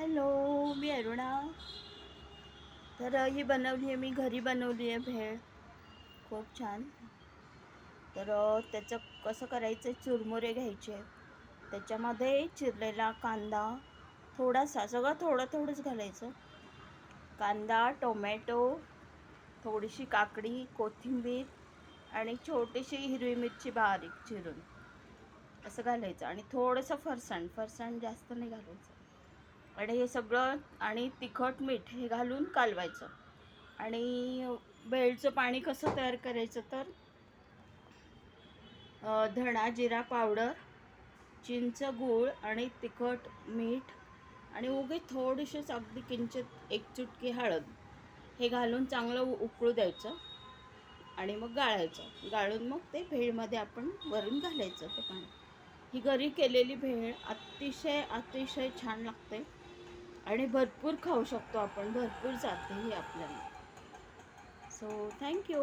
Hello, मी अरुणा. तर ही बनवली आहे, मी घरी बनवली आहे भेळ. खूप छान. तर त्याचं कसं करायचं, चुरमुरे घ्यायचे. त्याच्यामध्ये चिरलेला कांदा, थोडासा, सगळं थोडं थोडंच घालायचं. कांदा, टोमॅटो, थोडीशी काकडी, कोथिंबीर आणि छोटीशी हिरवी मिरची बारीक चिरून असं घालायचं. आणि थोडंसं फरसाण, फरसाण जास्त नाही घालायचं. आणि हे सगळं आणि तिखट मीठ हे घालून कालवायचं. आणि भेळचं पाणी कसं तयार करायचं तर धणा जिरा पावडर, चिंच, गूळ आणि तिखट मीठ आणि उगे थोडीशीच अगदी किंचित एक चुटकी हळद हे घालून चांगलं उकळू द्यायचं. आणि मग गाळायचं. गाळून मग ते भेळमध्ये आपण वरून घालायचं ते पाणी. ही घरी केलेली भेळ अतिशय अतिशय छान लागते आणि भरपूर खाऊ शकतो आपण, भरपूर जाते ही आपल्याला. So thank you.